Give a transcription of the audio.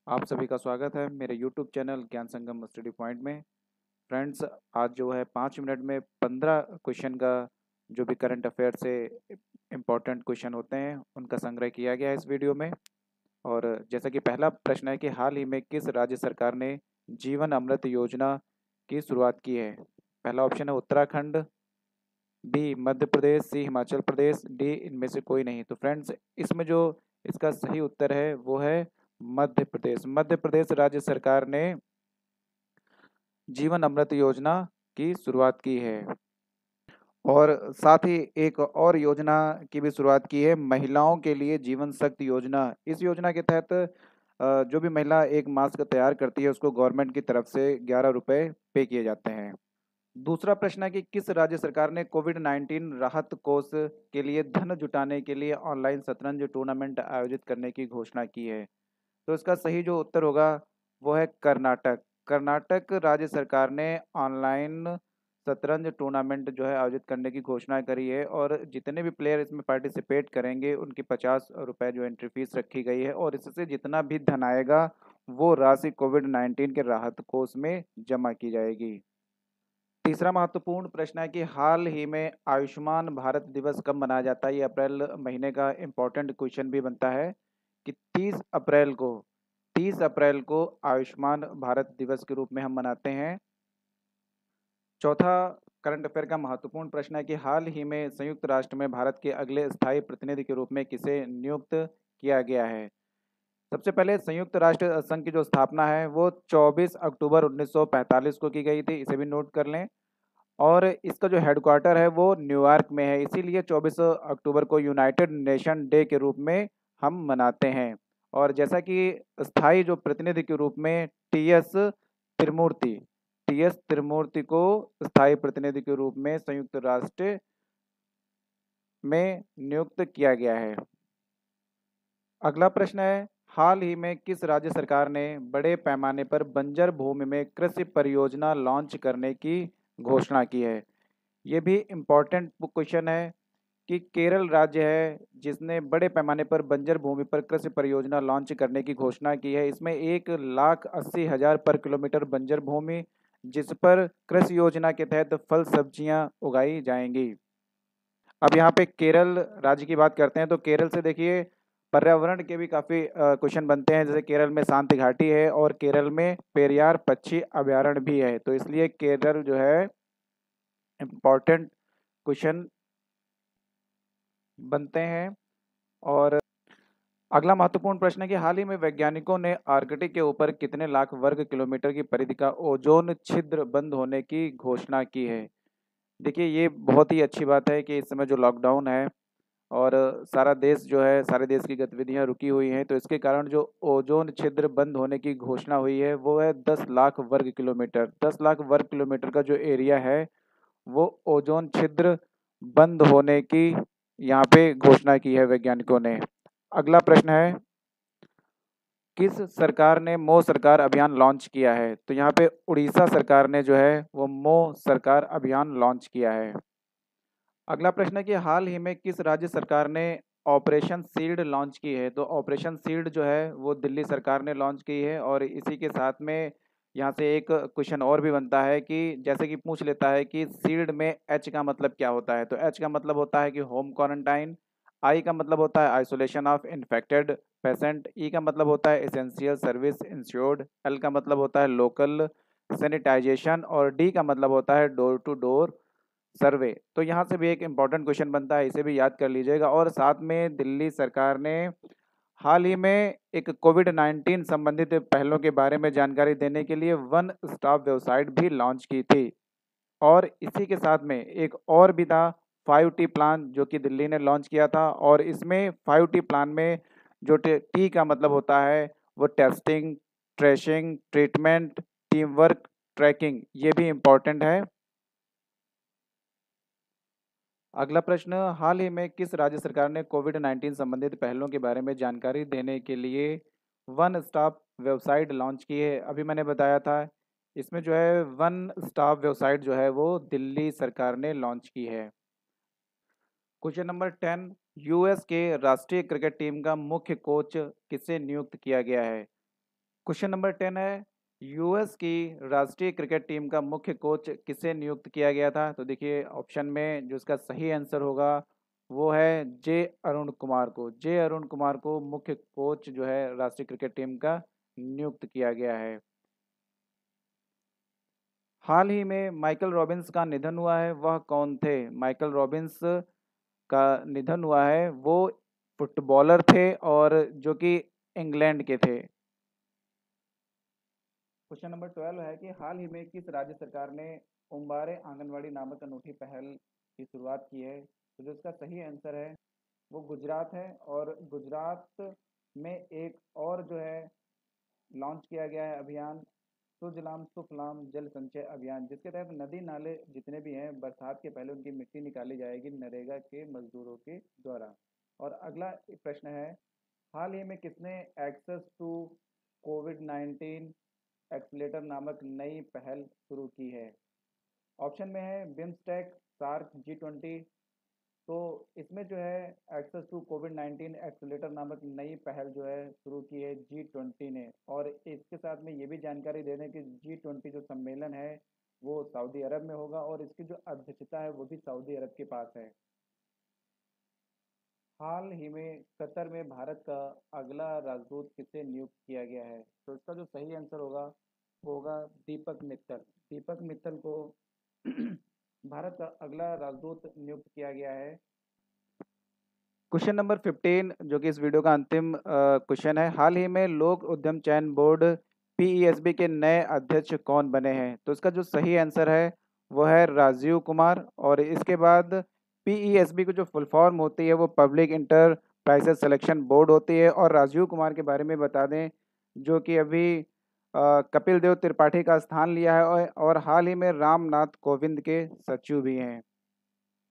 आप सभी का स्वागत है मेरे यूट्यूब चैनल ज्ञान संगम स्टडी पॉइंट में। फ्रेंड्स, आज जो है 5 मिनट में 15 क्वेश्चन का जो भी करंट अफेयर से इम्पोर्टेंट क्वेश्चन होते हैं उनका संग्रह किया गया है इस वीडियो में। और जैसा कि पहला प्रश्न है कि हाल ही में किस राज्य सरकार ने जीवन अमृत योजना की शुरुआत की है। पहला ऑप्शन है उत्तराखंड, बी मध्य प्रदेश, सी हिमाचल प्रदेश, डी इनमें से कोई नहीं। तो फ्रेंड्स, इसमें जो इसका सही उत्तर है वो है मध्य प्रदेश। मध्य प्रदेश राज्य सरकार ने जीवन अमृत योजना की शुरुआत की है। और साथ ही एक और योजना की भी शुरुआत की है, महिलाओं के लिए जीवन शक्ति योजना। इस योजना के तहत जो भी महिला एक मास्क तैयार करती है उसको गवर्नमेंट की तरफ से 11 रुपये पे किए जाते हैं। दूसरा प्रश्न है कि किस राज्य सरकार ने कोविड-19 राहत कोष के लिए धन जुटाने के लिए ऑनलाइन शतरंज टूर्नामेंट आयोजित करने की घोषणा की है। तो इसका सही जो उत्तर होगा वो है कर्नाटक। कर्नाटक राज्य सरकार ने ऑनलाइन शतरंज टूर्नामेंट जो है आयोजित करने की घोषणा करी है और जितने भी प्लेयर इसमें पार्टिसिपेट करेंगे उनकी 50 रुपये जो एंट्री फीस रखी गई है और इससे जितना भी धन आएगा वो राशि कोविड-19 के राहत कोष में जमा की जाएगी। तीसरा महत्वपूर्ण प्रश्न है कि हाल ही में आयुष्मान भारत दिवस कब मनाया जाता है। ये अप्रैल महीने का इम्पोर्टेंट क्वेश्चन भी बनता है कि 30 अप्रैल को आयुष्मान भारत दिवस के रूप में हम मनाते हैं। चौथा करंट अफेयर का महत्वपूर्ण प्रश्न है कि हाल ही में संयुक्त राष्ट्र में भारत के अगले स्थायी प्रतिनिधि के रूप में किसे नियुक्त किया गया है। सबसे पहले संयुक्त राष्ट्र संघ की जो स्थापना है वो 24 अक्टूबर 1945 को की गई थी, इसे भी नोट कर लें। और इसका जो हेडक्वार्टर है वो न्यूयॉर्क में है, इसीलिए 24 अक्टूबर को यूनाइटेड नेशन डे के रूप में हम मनाते हैं। और जैसा कि स्थायी जो प्रतिनिधि के रूप में टी एस त्रिमूर्ति को स्थायी प्रतिनिधि के रूप में संयुक्त राष्ट्र में नियुक्त किया गया है। अगला प्रश्न है, हाल ही में किस राज्य सरकार ने बड़े पैमाने पर बंजर भूमि में कृषि परियोजना लॉन्च करने की घोषणा की है। ये भी इम्पॉर्टेंट क्वेश्चन है कि केरल राज्य है जिसने बड़े पैमाने पर बंजर भूमि पर कृषि परियोजना लॉन्च करने की घोषणा की है। इसमें 1,80,000 पर किलोमीटर बंजर भूमि जिस पर कृषि योजना के तहत फल सब्जियां उगाई जाएंगी। अब यहाँ पे केरल राज्य की बात करते हैं तो केरल से देखिए पर्यावरण के भी काफ़ी क्वेश्चन बनते हैं। जैसे केरल में शांति घाटी है और केरल में पेरियार पक्षी अभयारण्य भी है, तो इसलिए केरल जो है इम्पॉर्टेंट क्वेश्चन बनते हैं। और अगला महत्वपूर्ण प्रश्न है कि हाल ही में वैज्ञानिकों ने आर्कटिक के ऊपर कितने लाख वर्ग किलोमीटर की परिधि का ओजोन छिद्र बंद होने की घोषणा की है। देखिए, ये बहुत ही अच्छी बात है कि इस समय जो लॉकडाउन है और सारा देश जो है, सारे देश की गतिविधियां रुकी हुई हैं, तो इसके कारण जो ओजोन छिद्र बंद होने की घोषणा हुई है वो है 10 लाख वर्ग किलोमीटर। 10 लाख वर्ग किलोमीटर का जो एरिया है वो ओजोन छिद्र बंद होने की यहाँ पे घोषणा की है वैज्ञानिकों ने। अगला प्रश्न है, किस सरकार ने मो सरकार अभियान लॉन्च किया है। तो यहाँ पे उड़ीसा सरकार ने जो है वो मो सरकार अभियान लॉन्च किया है। अगला प्रश्न है कि हाल ही में किस राज्य सरकार ने ऑपरेशन सील्ड लॉन्च की है। तो ऑपरेशन सील्ड जो है वो दिल्ली सरकार ने लॉन्च की है। और इसी के साथ में यहाँ से एक क्वेश्चन और भी बनता है कि जैसे कि पूछ लेता है कि सील्ड में एच का मतलब क्या होता है। तो एच का मतलब होता है कि होम क्वारंटाइन, आई का मतलब होता है आइसोलेशन ऑफ इन्फेक्टेड पेशेंट, ई का मतलब होता है एसेंशियल सर्विस इंश्योर्ड, एल का मतलब होता है लोकल सैनिटाइजेशन और डी का मतलब होता है डोर टू डोर सर्वे। तो यहाँ से भी एक इम्पॉर्टेंट क्वेश्चन बनता है, इसे भी याद कर लीजिएगा। और साथ में दिल्ली सरकार ने हाल ही में एक कोविड-19 संबंधित पहलों के बारे में जानकारी देने के लिए वन स्टॉप वेबसाइट भी लॉन्च की थी। और इसी के साथ में एक और भी था 5T प्लान जो कि दिल्ली ने लॉन्च किया था। और इसमें 5T प्लान में जो टी का मतलब होता है वो testing, tracing, treatment, team work, tracking, ये भी इम्पॉर्टेंट है। अगला प्रश्न, हाल ही में किस राज्य सरकार ने कोविड-19 संबंधित पहलों के बारे में जानकारी देने के लिए वन स्टॉप वेबसाइट लॉन्च की है। अभी मैंने बताया था, इसमें जो है वन स्टॉप वेबसाइट जो है वो दिल्ली सरकार ने लॉन्च की है। क्वेश्चन नंबर 10, यूएस के राष्ट्रीय क्रिकेट टीम का मुख्य कोच किसे नियुक्त किया गया है। क्वेश्चन नंबर 10 है, यूएस की राष्ट्रीय क्रिकेट टीम का मुख्य कोच किसे नियुक्त किया गया था? तो देखिए ऑप्शन में जो इसका सही आंसर होगा वो है जे अरुण कुमार को। जे अरुण कुमार को मुख्य कोच जो है राष्ट्रीय क्रिकेट टीम का नियुक्त किया गया है। हाल ही में माइकल रॉबिन्स का निधन हुआ है, वह कौन थे? माइकल रॉबिन्स का निधन हुआ है, वो फुटबॉलर थे और जो कि इंग्लैंड के थे। क्वेश्चन नंबर 12 है कि हाल ही में किस राज्य सरकार ने उम्बारे आंगनवाड़ी नामक अनूठी पहल की शुरुआत की है? तो जो इसका सही आंसर है वो गुजरात है। और गुजरात में एक और जो है लॉन्च किया गया है अभियान, सुजलाम सुफलाम जल संचय अभियान, जिसके तहत नदी नाले जितने भी हैं बरसात के पहले उनकी मिट्टी निकाली जाएगी नरेगा के मजदूरों के द्वारा। और अगला प्रश्न है, हाल ही में किसने एक्सेस टू कोविड 19 एक्सलेटर नामक नई पहल शुरू की है? ऑप्शन में है बिम्स्टेक, सार्क, G20। तो इसमें जो है एक्सेस टू कोविड 19 एक्सलेटर नामक नई पहल जो है शुरू की है G20 ने। और इसके साथ में ये भी जानकारी दे दें कि G20 जो सम्मेलन है वो सऊदी अरब में होगा और इसकी जो अध्यक्षता है वो भी सऊदी अरब के पास है। हाल ही में कतर में भारत का अगला राजदूत किसे नियुक्त किया गया है? तो इसका जो सही आंसर होगा वो होगा दीपक मित्तल। दीपक मित्तल को भारत का अगला राजदूत नियुक्त किया गया है। क्वेश्चन नंबर 15 जो कि इस वीडियो का अंतिम क्वेश्चन है, हाल ही में लोक उद्यम चयन बोर्ड पीईएसबी के नए अध्यक्ष कौन बने हैं? तो इसका जो सही आंसर है वो है राजीव कुमार। और इसके बाद पीईएसबी की जो फुल फॉर्म होती है वो पब्लिक इंटरप्राइजेस सिलेक्शन बोर्ड होती है। और राजीव कुमार के बारे में बता दें जो कि अभी कपिल देव त्रिपाठी का स्थान लिया है और हाल ही में रामनाथ कोविंद के सचिव भी हैं।